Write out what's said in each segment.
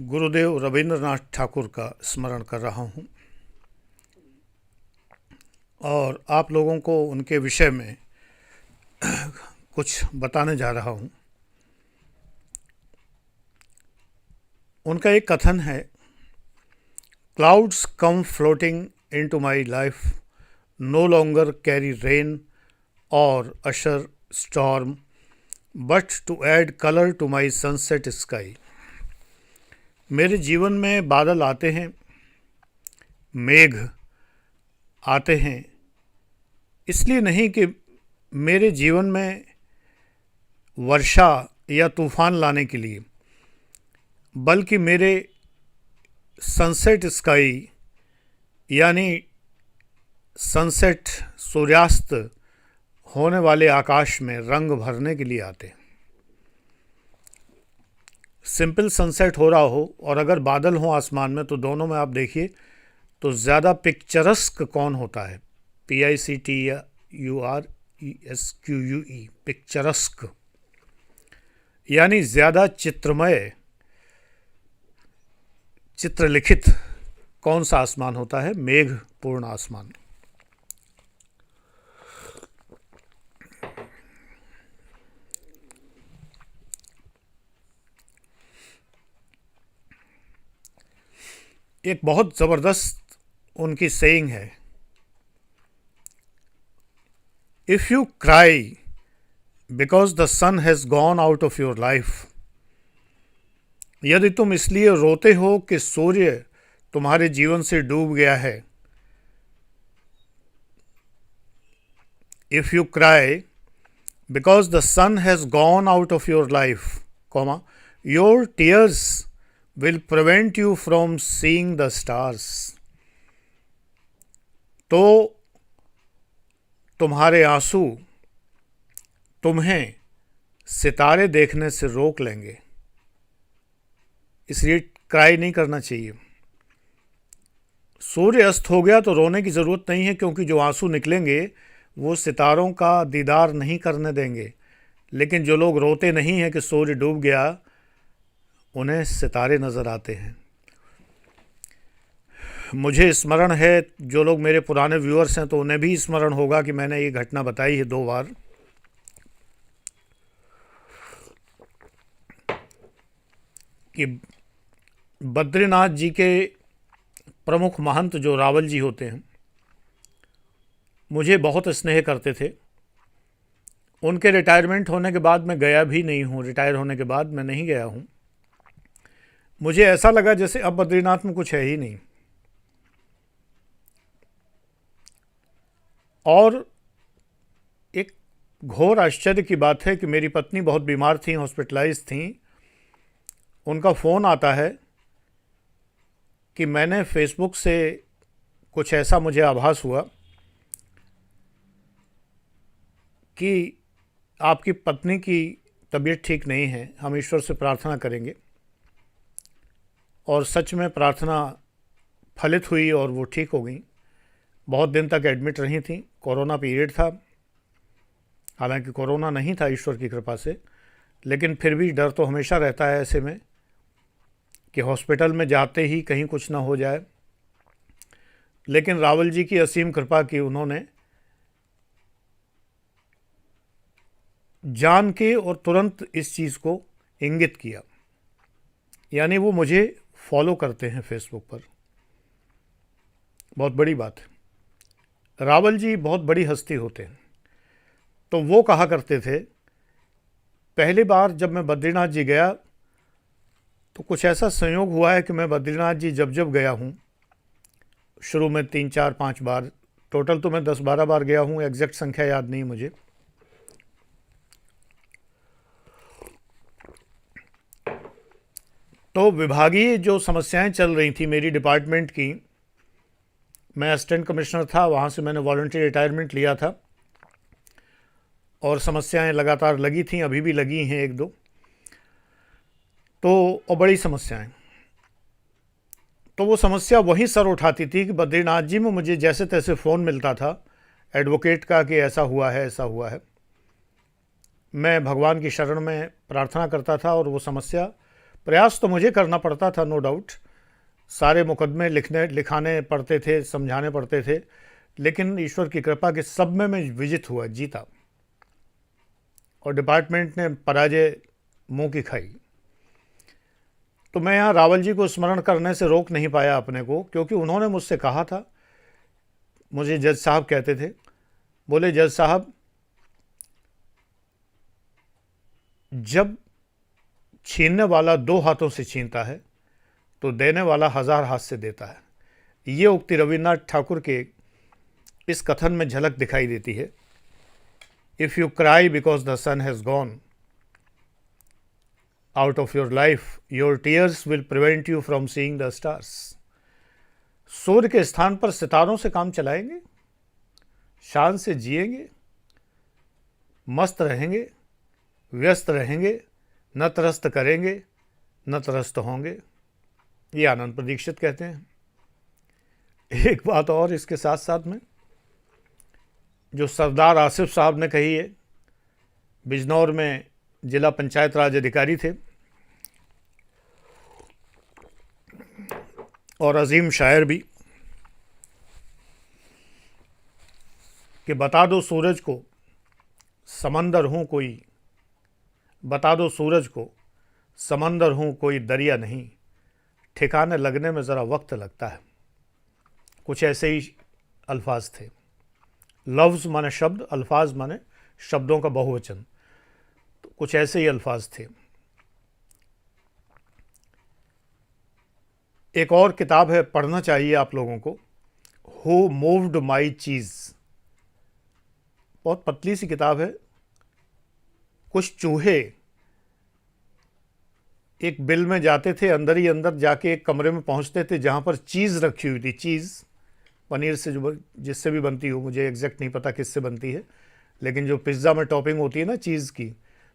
गुरुदेव रविंद्रनाथ ठाकुर का स्मरण कर रहा हूँ और आप लोगों को उनके विषय में कुछ बताने जा रहा हूँ। उनका एक कथन है, clouds come floating into my life, no longer carry rain or usher storm but to add colour to my sunset sky. मेरे जीवन में बादल आते हैं, मेघ आते हैं, इसलिए नहीं कि मेरे जीवन में वर्षा या तूफान लाने के लिए, बल्कि मेरे सनसेट स्काई यानी सनसेट सूर्यास्त होने वाले आकाश में रंग भरने के लिए आते हैं। सिंपल सनसेट हो रहा हो और अगर बादल हो आसमान में, तो दोनों में आप देखिए तो ज़्यादा पिक्चरस्क कौन होता है? PICTURESQUE, पिक्चरस्क यानी ज़्यादा चित्रमय, चित्रलिखित कौन सा आसमान होता है? मेघपूर्ण आसमान। एक बहुत ज़बरदस्त उनकी सेइंग है, if you cry because the sun has gone out of your life, यदि तुम इसलिए रोते हो कि सूर्य तुम्हारे जीवन से डूब गया है, if you cry because the sun has gone out of your life, comma, your tears will prevent you from seeing the stars, तो तुम्हारे आंसू तुम्हें सितारे देखने से रोक लेंगे। इसलिए क्राई नहीं करना चाहिए। सूर्य अस्त हो गया तो रोने की ज़रूरत नहीं है, क्योंकि जो आंसू निकलेंगे वो सितारों का दीदार नहीं करने देंगे। लेकिन जो लोग रोते नहीं हैं कि सूर्य डूब गया, उन्हें सितारे नज़र आते हैं। मुझे स्मरण है, जो लोग मेरे पुराने व्यूअर्स हैं तो उन्हें भी स्मरण होगा कि मैंने ये घटना बताई है 2 बार कि बद्रीनाथ जी के प्रमुख महंत जो रावल जी होते हैं, मुझे बहुत स्नेह करते थे। उनके रिटायरमेंट होने के बाद मैं गया भी नहीं हूँ, रिटायर होने के बाद मैं नहीं गया हूँ। मुझे ऐसा लगा जैसे अब बद्रीनाथ में कुछ है ही नहीं। और एक घोर आश्चर्य की बात है कि मेरी पत्नी बहुत बीमार थी, हॉस्पिटलाइज थी। उनका फ़ोन आता है कि मैंने फेसबुक से कुछ ऐसा मुझे आभास हुआ कि आपकी पत्नी की तबीयत ठीक नहीं है, हम ईश्वर से प्रार्थना करेंगे। और सच में प्रार्थना फलित हुई और वो ठीक हो गई। बहुत दिन तक एडमिट रही थी, कोरोना पीरियड था। हालांकि कोरोना नहीं था ईश्वर की कृपा से, लेकिन फिर भी डर तो हमेशा रहता है ऐसे में कि हॉस्पिटल में जाते ही कहीं कुछ ना हो जाए। लेकिन रावल जी की असीम कृपा की उन्होंने जान के और तुरंत इस चीज़ को इंगित किया, यानी वो मुझे फॉलो करते हैं फेसबुक पर। बहुत बड़ी बात है। रावल जी बहुत बड़ी हस्ती होते हैं। तो वो कहा करते थे, पहली बार जब मैं बद्रीनाथ जी गया तो कुछ ऐसा संयोग हुआ है कि मैं बद्रीनाथ जी जब जब गया हूँ, शुरू में 3, 4, 5 बार, टोटल तो मैं 10-12 बार गया हूँ, एग्जैक्ट संख्या याद नहीं मुझे। तो विभागीय जो समस्याएं चल रही थी मेरी डिपार्टमेंट की, मैं असिस्टेंट कमिश्नर था, वहाँ से मैंने वॉलंटरी रिटायरमेंट लिया था और समस्याएं लगातार लगी थीं, अभी भी लगी हैं 1-2। तो और बड़ी समस्याएं। तो वो समस्या वहीं सर उठाती थी कि बद्रीनाथ जी में मुझे जैसे तैसे फ़ोन मिलता था एडवोकेट का कि ऐसा हुआ है, ऐसा हुआ है। मैं भगवान की शरण में प्रार्थना करता था और वो समस्या प्रयास तो मुझे करना पड़ता था, नो डाउट, सारे मुकदमे लिखाने पड़ते थे, समझाने पड़ते थे, लेकिन ईश्वर की कृपा के सब में मैं विजित हुआ, जीता, और डिपार्टमेंट ने पराजय मुंह की खाई। तो मैं यहाँ रावल जी को स्मरण करने से रोक नहीं पाया अपने को, क्योंकि उन्होंने मुझसे कहा था, मुझे जज साहब कहते थे, बोले जज साहब, जब छीनने वाला 2 हाथों से छीनता है तो देने वाला 1000 हाथ से देता है। ये उक्ति रविन्द्रनाथ ठाकुर के इस कथन में झलक दिखाई देती है। If you cry because the sun has gone out of your life, your tears will prevent you from seeing the stars. सूर्य के स्थान पर सितारों से काम चलाएंगे, शान से जिएंगे, मस्त रहेंगे, व्यस्त रहेंगे, न त्रस्त करेंगे, न त्रस्त होंगे। ये आनंद प्रदीक्षित कहते हैं। एक बात और इसके साथ साथ में, जो सरदार आसिफ साहब ने कही है, बिजनौर में जिला पंचायत राज अधिकारी थे और अजीम शायर भी, कि बता दो सूरज को समंदर हूँ कोई, बता दो सूरज को समंदर हूँ कोई दरिया नहीं, ठिकाने लगने में ज़रा वक्त लगता है। कुछ ऐसे ही अल्फाज थे। लफ्ज़ माने शब्द, अल्फाज माने शब्दों का बहुवचन, तो कुछ ऐसे ही अल्फाज थे। एक और किताब है, पढ़ना चाहिए आप लोगों को, हु मूव्ड माई चीज़। बहुत पतली सी किताब है। कुछ चूहे एक बिल में जाते थे, अंदर ही अंदर जाके एक कमरे में पहुंचते थे जहां पर चीज़ रखी हुई थी। चीज़ पनीर से, जो जिससे भी बनती हो, मुझे एग्जैक्ट नहीं पता किससे बनती है, लेकिन जो पिज़्ज़ा में टॉपिंग होती है ना चीज़ की,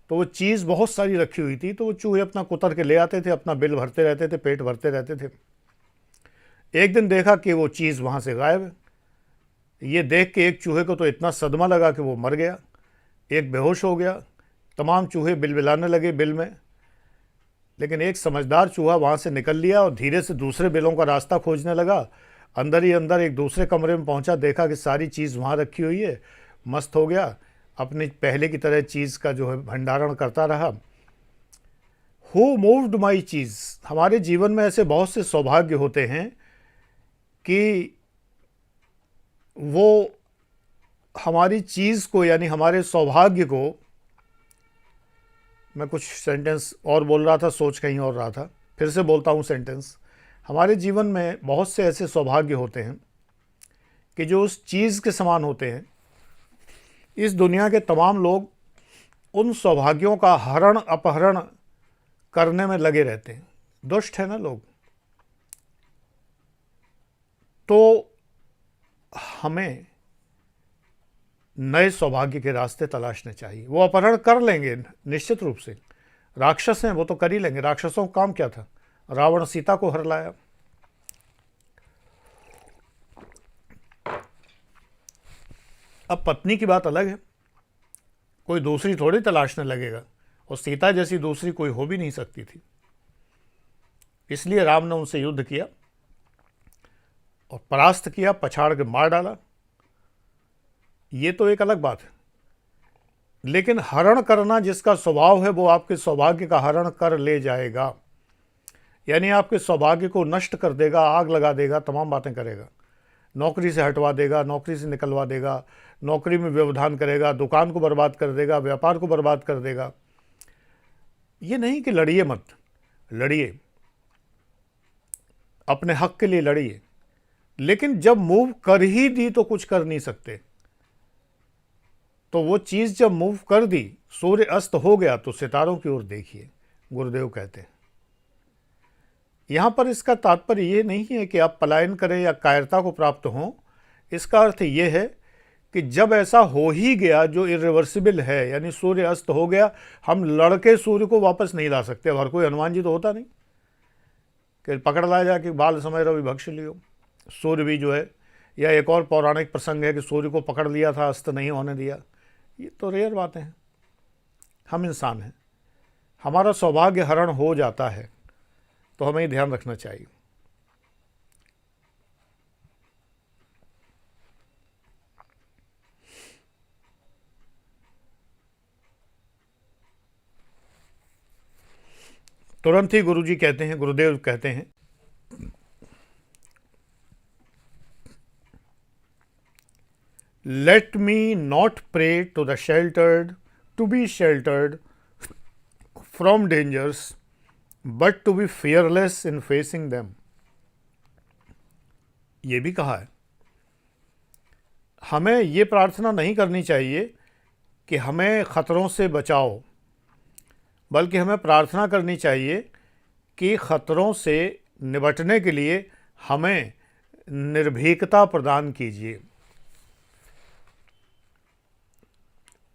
तो वो चीज़ बहुत सारी रखी हुई थी। तो वो चूहे अपना कुतर के ले आते थे, अपना बिल भरते रहते थे, पेट भरते रहते थे। एक दिन देखा कि वो चीज़ वहाँ से गायब है। ये देख के एक चूहे को तो इतना सदमा लगा कि वो मर गया, एक बेहोश हो गया, तमाम चूहे बिलबिलाने लगे बिल में। लेकिन एक समझदार चूहा वहाँ से निकल लिया और धीरे से दूसरे बिलों का रास्ता खोजने लगा। अंदर ही अंदर एक दूसरे कमरे में पहुँचा, देखा कि सारी चीज़ वहाँ रखी हुई है, मस्त हो गया, अपनी पहले की तरह चीज़ का जो है भंडारण करता रहा। हु मूव्ड माई चीज़। हमारे जीवन में ऐसे बहुत से सौभाग्य होते हैं कि वो हमारी चीज़ को, यानी हमारे सौभाग्य को, मैं कुछ सेंटेंस और बोल रहा था, सोच कहीं और रहा था, फिर से बोलता हूँ सेंटेंस। हमारे जीवन में बहुत से ऐसे सौभाग्य होते हैं कि जो उस चीज़ के समान होते हैं। इस दुनिया के तमाम लोग उन सौभाग्यों का हरण अपहरण करने में लगे रहते हैं। दुष्ट है ना लोग। तो हमें नए सौभाग्य के रास्ते तलाशने चाहिए। वो अपहरण कर लेंगे निश्चित रूप से, राक्षस हैं वो तो कर ही लेंगे। राक्षसों का काम क्या था? रावण सीता को हर लाया। अब पत्नी की बात अलग है, कोई दूसरी थोड़ी तलाशने लगेगा, और सीता जैसी दूसरी कोई हो भी नहीं सकती थी। इसलिए राम ने उनसे युद्ध किया और परास्त किया, पछाड़ के मार डाला। ये तो एक अलग बात है। लेकिन हरण करना जिसका स्वभाव है, वो आपके सौभाग्य का हरण कर ले जाएगा, यानी आपके सौभाग्य को नष्ट कर देगा, आग लगा देगा, तमाम बातें करेगा। नौकरी से हटवा देगा, नौकरी से निकलवा देगा, नौकरी में व्यवधान करेगा, दुकान को बर्बाद कर देगा, व्यापार को बर्बाद कर देगा। ये नहीं कि लड़िए मत, लड़िए, अपने हक के लिए लड़िए, लेकिन जब मूव कर ही दी तो कुछ कर नहीं सकते। तो वो चीज़ जब मूव कर दी, सूर्य अस्त हो गया, तो सितारों की ओर देखिए, गुरुदेव कहते हैं। यहाँ पर इसका तात्पर्य ये नहीं है कि आप पलायन करें या कायरता को प्राप्त हों। इसका अर्थ ये है कि जब ऐसा हो ही गया जो इरिवर्सिबल है, यानी सूर्य अस्त हो गया, हम लड़के सूर्य को वापस नहीं ला सकते। अब हर कोई हनुमान जी तो होता नहीं कि पकड़ लाया जाए कि बाल समय रवि भक्ष लियो। सूर्य भी जो है, या एक और पौराणिक प्रसंग है कि सूर्य को पकड़ लिया था, अस्त नहीं होने दिया। ये तो रेयर बातें हैं। हम इंसान हैं, हमारा सौभाग्य हरण हो जाता है। तो हमें ध्यान रखना चाहिए। तुरंत ही गुरुजी कहते हैं, गुरुदेव कहते हैं, let me not pray to the sheltered to be sheltered from dangers but to be fearless in facing them. ये भी कहा है, हमें ये प्रार्थना नहीं करनी चाहिए कि हमें खतरों से बचाओ, बल्कि हमें प्रार्थना करनी चाहिए कि खतरों से निपटने के लिए हमें निर्भीकता प्रदान कीजिए।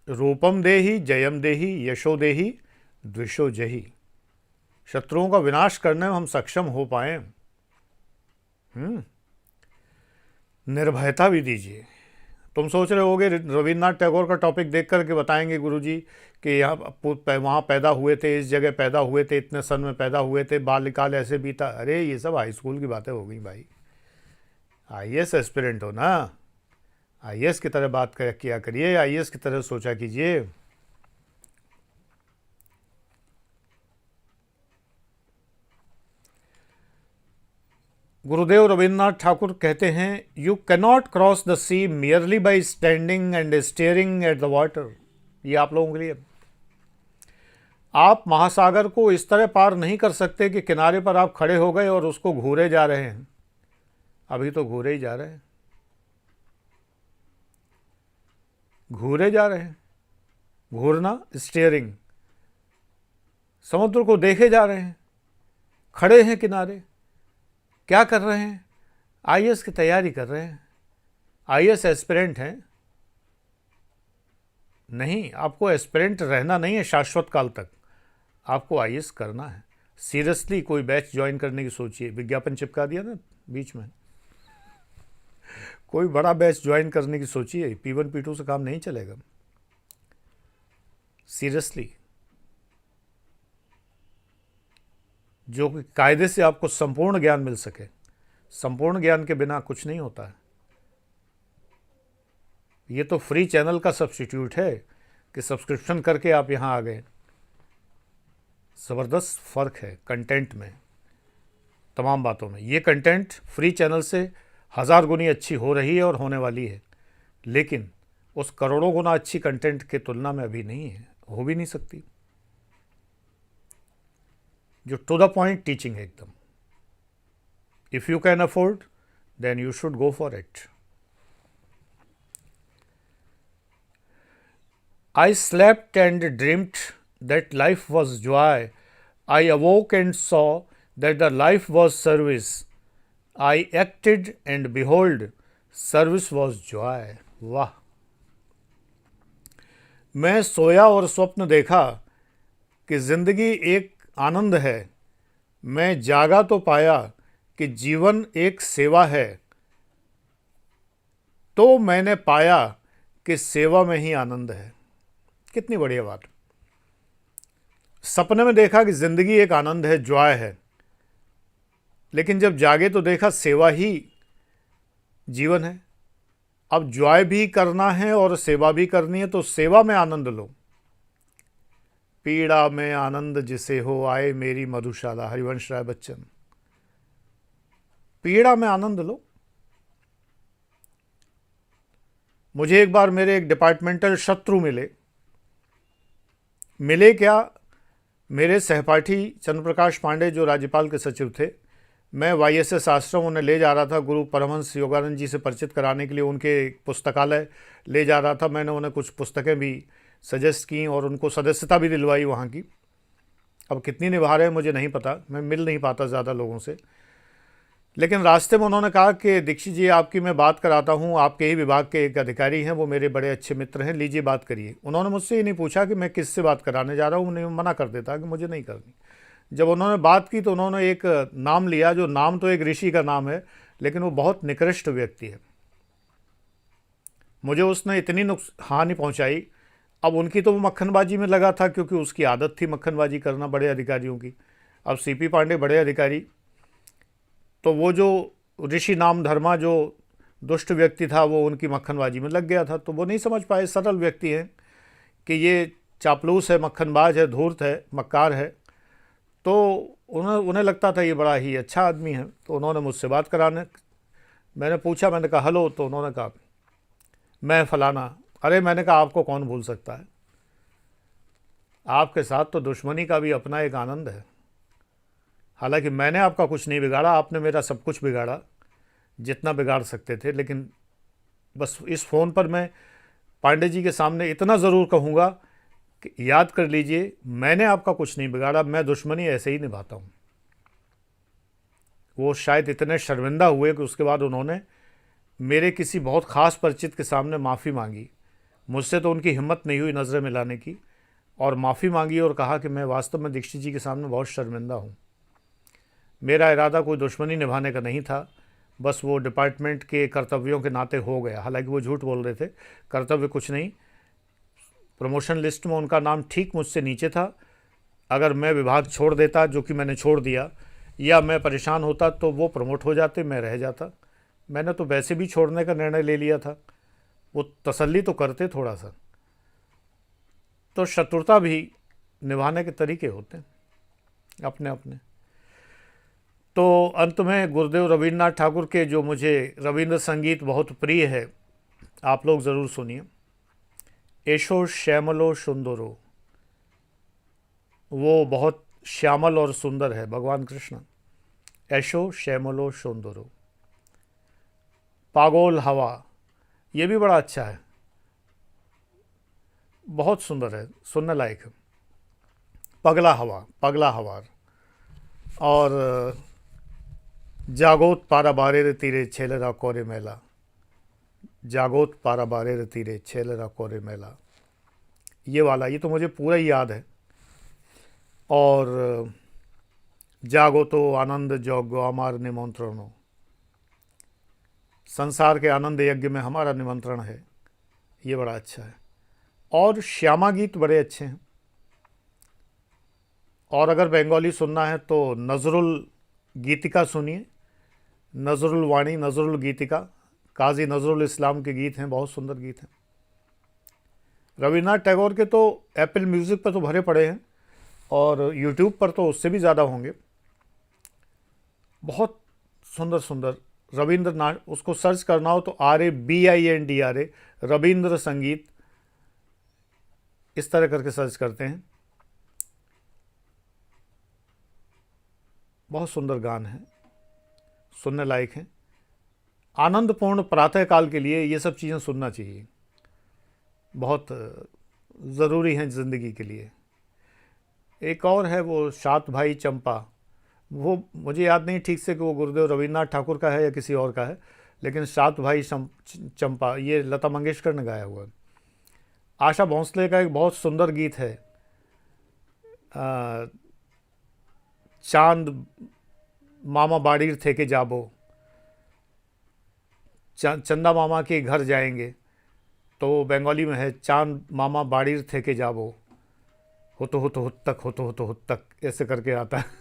रूपम देहि जयम देहि यशो देहि द्विषो जहि। शत्रुओं का विनाश करने में हम सक्षम हो पाए। निर्भयता भी दीजिए। तुम सोच रहे होगे रविन्द्रनाथ टैगोर का टॉपिक देख कर के बताएंगे गुरुजी कि यहाँ वहाँ पैदा हुए थे, इस जगह पैदा हुए थे, इतने सन में पैदा हुए थे, बाल्यकाल ऐसे बीता। अरे ये सब हाई स्कूल की बातें हो गई भाई। आईएएस एस्पिरेंट हो ना, आईएएस की तरह बात किया करिए, आईएएस की तरह सोचा कीजिए। गुरुदेव रविन्द्रनाथ ठाकुर कहते हैं, you cannot cross the sea merely by standing and staring at the water. ये आप लोगों के लिए, आप महासागर को इस तरह पार नहीं कर सकते कि किनारे पर आप खड़े हो गए और उसको घूरे जा रहे हैं। अभी तो घूरे ही जा रहे हैं, घूरे जा रहे हैं। घूरना, स्टीयरिंग। समुद्र को देखे जा रहे हैं, खड़े हैं किनारे। क्या कर रहे हैं? आईएएस की तैयारी कर रहे हैं। आईएएस एस्पिरेंट हैं। नहीं, आपको एस्पिरेंट रहना नहीं है शाश्वत काल तक, आपको आईएएस करना है। सीरियसली कोई बैच ज्वाइन करने की सोचिए। विज्ञापन चिपका दिया ना बीच में, कोई बड़ा बैच ज्वाइन करने की सोचिए। P1 P2 से काम नहीं चलेगा। सीरियसली, जो कि कायदे से आपको संपूर्ण ज्ञान मिल सके। संपूर्ण ज्ञान के बिना कुछ नहीं होता है। ये तो फ्री चैनल का सब्स्टिट्यूट है कि सब्सक्रिप्शन करके आप यहाँ आ गए। ज़बरदस्त फ़र्क है कंटेंट में, तमाम बातों में। ये कंटेंट फ्री चैनल से 1000 गुनी अच्छी हो रही है और होने वाली है, लेकिन उस करोड़ों गुना अच्छी कंटेंट के तुलना में अभी नहीं है, हो भी नहीं सकती, जो टू द पॉइंट टीचिंग है एकदम। If you can afford then you should go for it. I slept and dreamt that life was joy. I awoke and saw that the life was service. I acted and behold, service was joy. वाह! मैं सोया और स्वप्न देखा कि जिंदगी एक आनंद है। मैं जागा तो पाया कि जीवन एक सेवा है। तो मैंने पाया कि सेवा में ही आनंद है। कितनी बढ़िया बात। सपने में देखा कि जिंदगी एक आनंद है, जॉय है, लेकिन जब जागे तो देखा सेवा ही जीवन है। अब जॉय भी करना है और सेवा भी करनी है, तो सेवा में आनंद लो। पीड़ा में आनंद जिसे हो आए मेरी मधुशाला, हरिवंश राय बच्चन। पीड़ा में आनंद लो। मुझे एक बार मेरे एक डिपार्टमेंटल शत्रु मिले क्या, मेरे सहपाठी चंद्र प्रकाश पांडे जो राज्यपाल के सचिव थे। मैं YSS आश्रम उन्हें ले जा रहा था, गुरु परमहंस योगानंद जी से परिचित कराने के लिए उनके पुस्तकालय ले जा रहा था। मैंने उन्हें कुछ पुस्तकें भी सजेस्ट की और उनको सदस्यता भी दिलवाई वहाँ की। अब कितनी निभा रहे हैं मुझे नहीं पता, मैं मिल नहीं पाता ज़्यादा लोगों से, लेकिन रास्ते में उन्होंने कहा कि दीक्षित जी आपकी मैं बात कराता हूँ, आपके ही विभाग के एक अधिकारी हैं, वो मेरे बड़े अच्छे मित्र हैं, लीजिए बात करिए। उन्होंने मुझसे ये नहीं पूछा कि मैं किससे बात कराने जा रहा हूँ, नहीं मना कर देता कि मुझे नहीं करनी। जब उन्होंने बात की तो उन्होंने एक नाम लिया, जो नाम तो एक ऋषि का नाम है, लेकिन वो बहुत निकृष्ट व्यक्ति है। मुझे उसने इतनी हानि पहुँचाई। अब उनकी तो वो मक्खनबाजी में लगा था, क्योंकि उसकी आदत थी मक्खनबाजी करना बड़े अधिकारियों की। अब सीपी पांडे बड़े अधिकारी, तो वो जो ऋषि नाम धर्मा जो दुष्ट व्यक्ति था वो उनकी मक्खनबाजी में लग गया था। तो वो नहीं समझ पाए, सरल व्यक्ति हैं, कि ये चापलूस है, मक्खनबाज है, धूर्त है, मक्कार है। तो उन्हें लगता था ये बड़ा ही अच्छा आदमी है। तो उन्होंने मुझसे बात कराने, मैंने पूछा, मैंने कहा हेलो, तो उन्होंने कहा मैं फलाना। अरे मैंने कहा आपको कौन भूल सकता है, आपके साथ तो दुश्मनी का भी अपना एक आनंद है। हालांकि मैंने आपका कुछ नहीं बिगाड़ा, आपने मेरा सब कुछ बिगाड़ा जितना बिगाड़ सकते थे। लेकिन बस इस फ़ोन पर मैं पांडे जी के सामने इतना ज़रूर कहूँगा कि याद कर लीजिए, मैंने आपका कुछ नहीं बिगाड़ा, मैं दुश्मनी ऐसे ही निभाता हूँ। वो शायद इतने शर्मिंदा हुए कि उसके बाद उन्होंने मेरे किसी बहुत ख़ास परिचित के सामने माफ़ी मांगी। मुझसे तो उनकी हिम्मत नहीं हुई नज़रें मिलाने की, और माफ़ी मांगी और कहा कि मैं वास्तव में दीक्षित जी के सामने बहुत शर्मिंदा हूँ। मेरा इरादा कोई दुश्मनी निभाने का नहीं था, बस वो डिपार्टमेंट के कर्तव्यों के नाते हो गया। हालांकि वो झूठ बोल रहे थे, कर्तव्य कुछ नहीं, प्रमोशन लिस्ट में उनका नाम ठीक मुझसे नीचे था। अगर मैं विभाग छोड़ देता, जो कि मैंने छोड़ दिया, या मैं परेशान होता, तो वो प्रमोट हो जाते, मैं रह जाता। मैंने तो वैसे भी छोड़ने का निर्णय ले लिया था। वो तसल्ली तो करते थोड़ा सा। तो शत्रुता भी निभाने के तरीके होते हैं अपने अपने। तो अंत में गुरुदेव रवींद्रनाथ ठाकुर के जो मुझे रविंद्र संगीत बहुत प्रिय है, आप लोग ज़रूर सुनिए। एशो श्यामलो सुंदरो, वो बहुत श्यामल और सुंदर है भगवान कृष्ण। एशो श्यामलो सुंदरो। पागोल हवा, ये भी बड़ा अच्छा है, बहुत सुंदर है, सुनने लायक है। पगला हवा, पगला हवार। और जागोत पारा बारे रे तीरे छेलरा कोरे मेला, जागोत पारा बारे रे तीरे छेलरा कोरे मेला, ये वाला, ये तो मुझे पूरा ही याद है। और जागो तो आनंद जोगो हमार निमंत्रणों, संसार के आनंद यज्ञ में हमारा निमंत्रण है, ये बड़ा अच्छा है। और श्यामा गीत बड़े अच्छे हैं। और अगर बंगाली सुनना है तो नज़रुल गीतिका सुनिए, नज़रुल वाणी, नज़रुल गीतिका, काजी नज़रुल इस्लाम के गीत हैं, बहुत सुंदर गीत हैं। रविन्द्रनाथ टैगोर के तो एप्पल म्यूज़िक पर तो भरे पड़े हैं, और यूट्यूब पर तो उससे भी ज़्यादा होंगे। बहुत सुंदर सुंदर रविंद्रनाथ, उसको सर्च करना हो तो RABINDRA, रविंद्र संगीत, इस तरह करके सर्च करते हैं। बहुत सुंदर गान है, सुनने लायक हैं। आनंदपूर्ण प्रातःकाल के लिए ये सब चीज़ें सुनना चाहिए, बहुत ज़रूरी हैं ज़िंदगी के लिए। एक और है वो सात भाई चंपा, वो मुझे याद नहीं ठीक से कि वो गुरुदेव रविन्द्रनाथ ठाकुर का है या किसी और का है, लेकिन सात भाई चंपा ये लता मंगेशकर ने गाया हुआ है। आशा भोंसले का एक बहुत सुंदर गीत है, चांद मामा बाड़ीर थे के जाबो, चंदा मामा के घर जाएंगे, तो बंगाली में है चांद मामा बाड़ीर थे के जाबो, हो तो हुत तक, ऐसे करके आता है।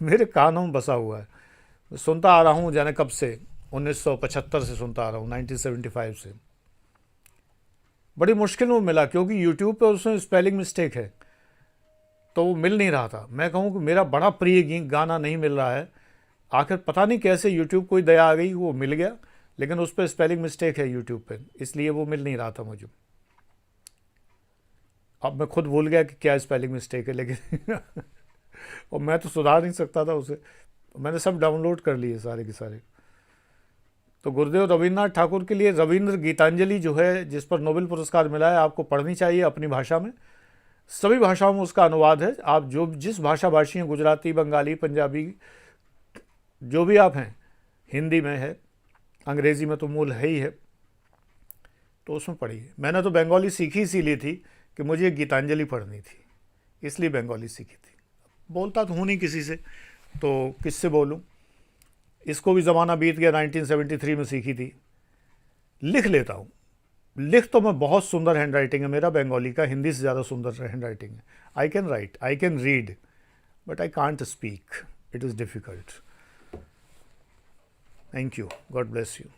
मेरे कानों में बसा हुआ है, सुनता आ रहा हूँ जाने कब से, 1975 से सुनता आ रहा हूँ, 1975 से। बड़ी मुश्किल में मिला, क्योंकि यूट्यूब पे उसमें स्पेलिंग मिस्टेक है, तो वो मिल नहीं रहा था। मैं कहूँ कि मेरा बड़ा प्रिय गाना नहीं मिल रहा है, आखिर पता नहीं कैसे यूट्यूब कोई दया आ गई, वो मिल गया, लेकिन उस पर स्पेलिंग मिस्टेक है यूट्यूब पे, इसलिए वो मिल नहीं रहा था मुझे। अब मैं खुद भूल गया कि क्या स्पेलिंग मिस्टेक है, लेकिन और मैं तो सुधार नहीं सकता था उसे, मैंने सब डाउनलोड कर लिए सारे के सारे। तो गुरुदेव रविन्द्रनाथ ठाकुर के लिए रविंद्र गीतांजलि जो है, जिस पर नोबेल पुरस्कार मिला है, आपको पढ़नी चाहिए अपनी भाषा में। सभी भाषाओं में उसका अनुवाद है, आप जो जिस भाषा भाषी हैं, गुजराती, बंगाली, पंजाबी, जो भी आप हैं, हिंदी में है, अंग्रेज़ी में तो मूल है ही है, तो उसमें पढ़िए। मैंने तो बंगाली सीखी इसीलिए थी कि मुझे गीतांजलि पढ़नी थी, इसलिए बंगाली सीखी थी। बोलता तो हूँ नहीं किसी से, तो किससे बोलूँ। इसको भी ज़माना बीत गया, 1973 में सीखी थी। लिख लेता हूँ, लिख तो मैं, बहुत सुंदर हैंड राइटिंग है मेरा बंगाली का, हिंदी से ज़्यादा सुंदर हैंड राइटिंग है। I can write, I can read, but I can't speak. It is difficult. Thank you. God bless you.